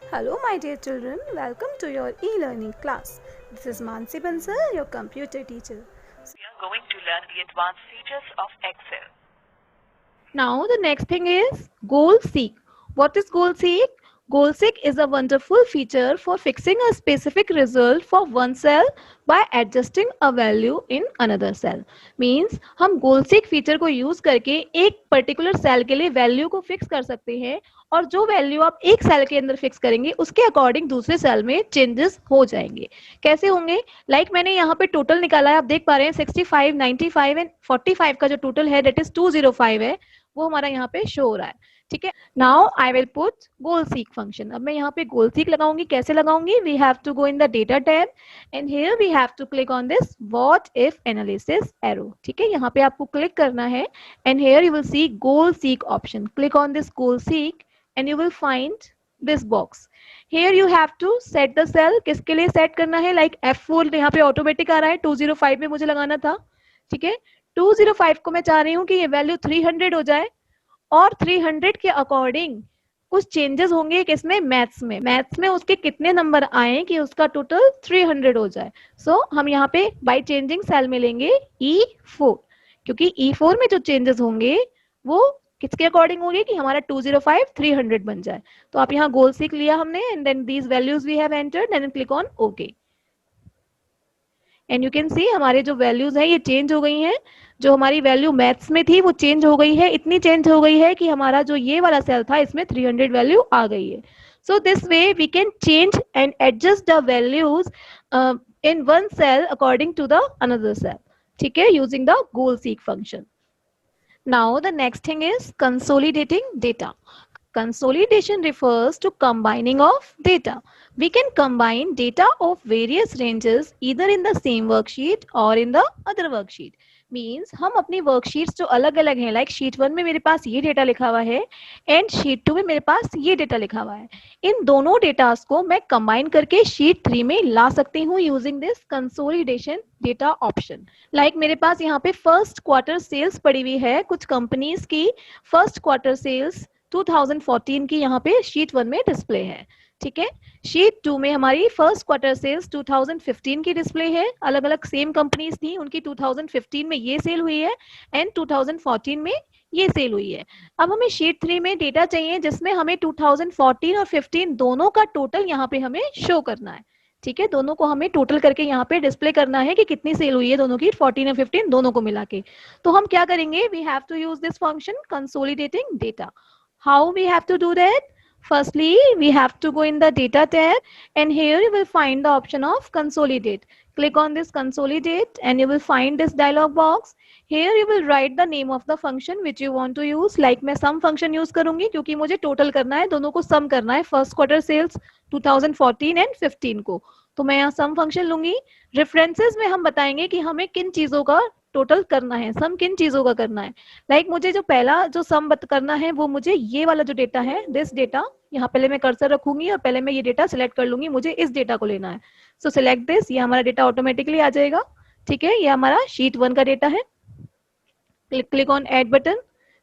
Hello my dear children, welcome to your e-learning class. This is Mansi Bansal, your computer teacher. We are going to learn the advanced features of Excel. Now the next thing is goal seek. What is goal seek? Goal seek is a wonderful feature for fixing a specific result for one cell by adjusting a value in another cell. Means हम goal seek feature को use करके एक particular cell के लिए value को fix कर सकते हैं और जो वैल्यू आप एक सेल के अंदर फिक्स करेंगे उसके अकॉर्डिंग दूसरे सेल में चेंजेस हो जाएंगे. कैसे होंगे? लाइक मैंने यहाँ पे टोटल निकाला है, आप देख पा रहे हैं 65, 95 एंड 45 का जो टोटल है दैट इज 205 है, वो हमारा यहाँ पे शो हो रहा है. ठीक है. Now I will put goal seek function. अब मैं यहाँ पे गोल सीक लगाऊंगी. कैसे लगाऊंगी? We have to go in the data tab and here we have to click on this what if analysis arrow. ठीक है, यहाँ पे आपको क्लिक करना है and here you will see goal seek option. Click on this goal seek and you will find this box. Here you have to set the cell. किसके लिए set करना है? लाइक F4 यहाँ पे ऑटोमेटिक आ रहा है, 205 में मुझे लगाना था. ठीक है, 205 को मैं चाह रही हूँ कि ये वैल्यू 300 हो जाए और 300 के अकॉर्डिंग कुछ चेंजेस होंगे किसमें? मैथ्स में. मैथ्स में उसके कितने नंबर आए कि उसका टोटल 300 हो जाए. सो हम यहाँ पे बाय चेंजिंग सेल में लेंगे E4, क्योंकि E4 में जो चेंजेस होंगे वो किसके अकॉर्डिंग होगी कि हमारा 205 300 बन जाए. तो आप यहाँ गोल सीख लिया हमने and then these values we have entered and click on okay and you can see हमारे जो वैल्यूज है ये चेंज हो गई हैं. जो हमारी वैल्यू मैथ्स में थी वो चेंज हो गई है. इतनी चेंज हो गई है कि हमारा जो ये वाला सेल था इसमें 300 वैल्यू आ गई है. So this way we can change and adjust the values in one cell according to the another cell. ठीक है, using the goal seek function. Now the next thing is consolidating data. Consolidation refers to combining of data. We can combine data of various ranges either in the same worksheet or in the other worksheet. Means हम अपनी worksheets जो अलग अलग हैं, like sheet 1 में मेरे पास ये data लिखा हुआ है एंड शीट 2 में मेरे पास ये डेटा लिखा हुआ है. इन दोनों डेटास को मैं कंबाइन करके शीट 3 में ला सकती हूँ using this consolidation data option. Like मेरे पास यहाँ पे फर्स्ट क्वार्टर सेल्स पड़ी हुई है कुछ कंपनीज की. फर्स्ट क्वार्टर सेल्स 2014 की यहाँ पे शीट 1 में डिस्प्ले है. ठीक है, शीट 2 में हमारी फर्स्ट क्वार्टर सेल्स 2015 की डिस्प्ले है. अलग अलग सेम कंपनीज थी, उनकी 2015 में ये सेल हुई है एंड 2014 में ये सेल हुई है. अब हमें शीट 3 में डेटा चाहिए जिसमें हमें 2014 और 15 दोनों का टोटल यहाँ पे हमें शो करना है. ठीक है, दोनों को हमें टोटल करके यहाँ पे डिस्प्ले करना है कि कितनी सेल हुई है दोनों की, 14 और 15 दोनों को मिला के. तो हम क्या करेंगे? We have to use this function consolidating data. How we have to do that? Firstly, we have to go in the data tab and here you will find the option of consolidate. Click on this consolidate and you will find this dialog box. Here you will write the name of the function which you want to use. Like मैं sum function use करूंगी क्योंकि मुझे total करना है, दोनों को sum करना है, first quarter sales 2014 and 15 को. तो मैं यहाँ sum function लूंगी. References में हम बताएंगे कि हमें किन चीजों का टोटल करना है, सम किन चीजों का करना है. लाइक मुझे जो पहला जो सम करना है वो मुझे ये वाला जो डेटा है, दिस डेटा, यहाँ पहले मैं कर्सर रखूंगी और पहले मैं ये डेटा सिलेक्ट कर लूंगी, मुझे इस डेटा को लेना है. सो सिलेक्ट दिस, ये हमारा डेटा ऑटोमेटिकली आ जाएगा. ठीक है, ये हमारा शीट 1 का डेटा है. Click on add button.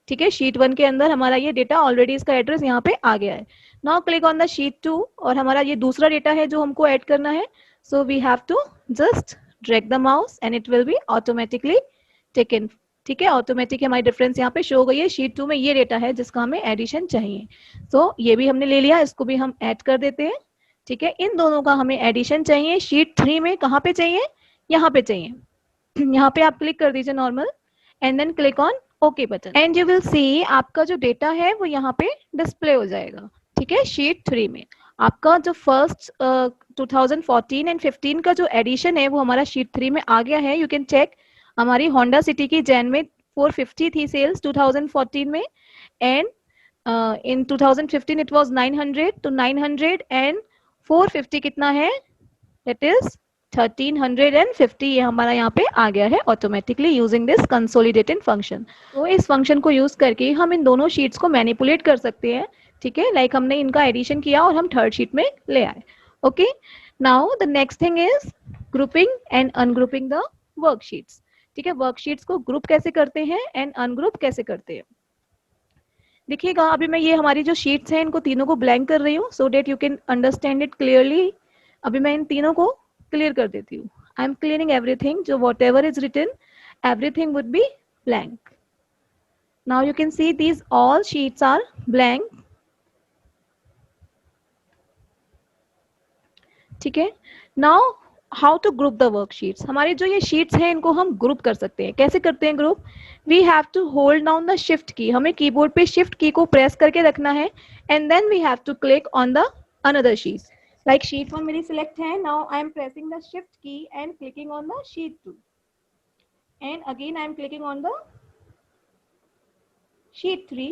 ठीक है, शीट 1 के अंदर हमारा ये डेटा ऑलरेडी इसका एड्रेस यहाँ पे आ गया है. Now click on the sheet 2 और हमारा ये दूसरा डेटा है जो हमको ऐड करना है. So we have to just drag the mouse and it will be automatically taken. ठीक है, ऑटोमेटिक हमारी डिफरेंस यहाँ पे शो हो गई है. शीट 2 में ये डेटा है जिसका हमें एडिशन चाहिए. तो ये भी हमने ले लिया, इसको भी हम ऐड कर देते हैं. ठीक है, इन दोनों का हमें एडिशन चाहिए. शीट 3 में कहाँ पे चाहिए? यहाँ पे चाहिए. यहाँ पे आप क्लिक कर दीजिए normal and then click on okay button and you will see आपका जो डेटा है वो यहाँ पे डिस्प्ले हो जाएगा. ठीक है, शीट 3 में आपका जो फर्स्ट 2014 एंड 15 का जो एडिशन है वो हमारा शीट 3 में आ गया है. यू कैन चेक हमारी होंडा सिटी की जैन में 450 थी सेल्स 2014 में एंड इन 2015 इट वाज 900. तो 900 एंड 450 कितना है? That is 1350. ये हमारा यहाँ पे आ गया है automatically using this consolidating function. तो इस फंक्शन को यूज करके हम इन दोनों शीट्स को मैनिपुलेट कर सकते हैं. ठीक है, लाइक हमने इनका एडिशन किया और हम थर्ड शीट में ले आए. Okay, now the next thing is grouping and ungrouping the worksheets. ठीक है, वर्कशीट्स को ग्रुप कैसे करते हैं एंड अनग्रुप कैसे करते हैं. देखिएगा अभी मैं ये हमारी जो शीट्स हैं इनको तीनों को ब्लैंक कर रही हूँ so that you can understand it clearly. अभी मैं इन तीनों को क्लियर कर देती हूँ। आई एम क्लियरिंग एवरीथिंग, जो whatever is written everything would be blank. Now you can see these all sheets are blank. ठीक है। Now how to group the worksheets? हमारे जो ये sheets हैं इनको हम ग्रुप कर सकते हैं। कैसे करते हैं group? We have to hold down the shift key. हमें कीबोर्ड पे shift key को प्रेस करके रखना है and then we have to click on the another sheet. Like sheet 1 मेरी select है. Now I am pressing the shift key and clicking on the sheet 2. And again I am clicking on the sheet 3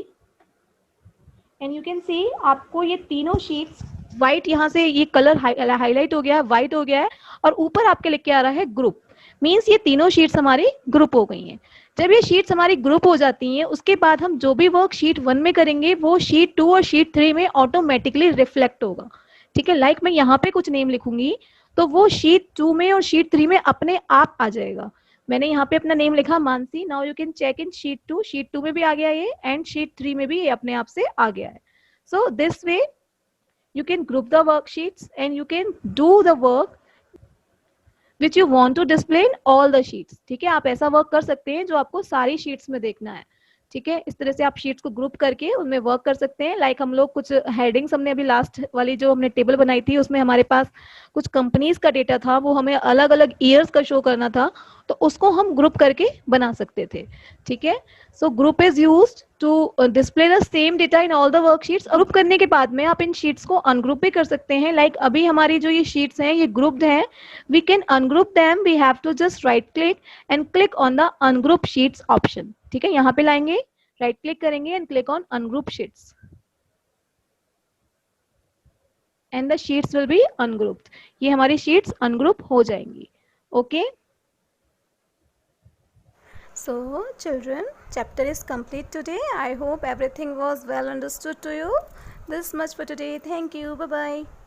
and you can see आपको ये तीनों sheets white यहाँ से ये colour highlight हो गया है, व्हाइट हो गया है और ऊपर आपके लिख के आ रहा है ग्रुप। मीन्स ये तीनों शीट्स हमारी ग्रुप हो गई हैं। जब ये शीट्स हमारी ग्रुप हो जाती हैं उसके बाद हम जो भी वर्क शीट 1 में करेंगे वो शीट 2 और शीट 3 में ऑटोमेटिकली रिफ्लेक्ट होगा। ठीक है, लाइक मैं यहाँ पे कुछ नेम लिखूंगी तो वो शीट 2 में और शीट 3 में अपने आप आ जाएगा। मैंने यहाँ पे अपना नेम लिखा Mansi. Now you can check in sheet 2 में भी आ गया ये एंड शीट 3 में भी ये अपने आप से आ गया है। So this way you can group the worksheets and you can do the work which you want to display in all the sheets. ठीक है, आप ऐसा वर्क कर सकते हैं जो आपको सारी शीट्स में देखना है। ठीक है, इस तरह से आप शीट्स को ग्रुप करके उनमें वर्क कर सकते हैं। लाइक हम लोग कुछ हेडिंग्स हमने अभी लास्ट वाली जो हमने टेबल बनाई थी उसमें हमारे पास कुछ कंपनीज का डेटा था, वो हमें अलग अलग ईयर्स का शो करना था तो उसको हम ग्रुप करके बना सकते थे। ठीक है, so group is used to display the same data in all the worksheets. Group करने के बाद में आप इन शीट्स को अनग्रुप भी कर सकते हैं। लाइक अभी हमारी जो ये शीट्स हैं ये ग्रुप्ड हैं, we can ungroup them. We have to just right click and click on the ungroup sheets option. ठीक है, यहाँ पे लाएंगे, राइट क्लिक करेंगे and click on ungroup sheets and the sheets will be ungrouped. ये हमारी sheets ungroup हो जाएंगी। Okay So children, chapter is complete today. I hope everything was well understood to you. This much for today. Thank you. Bye bye.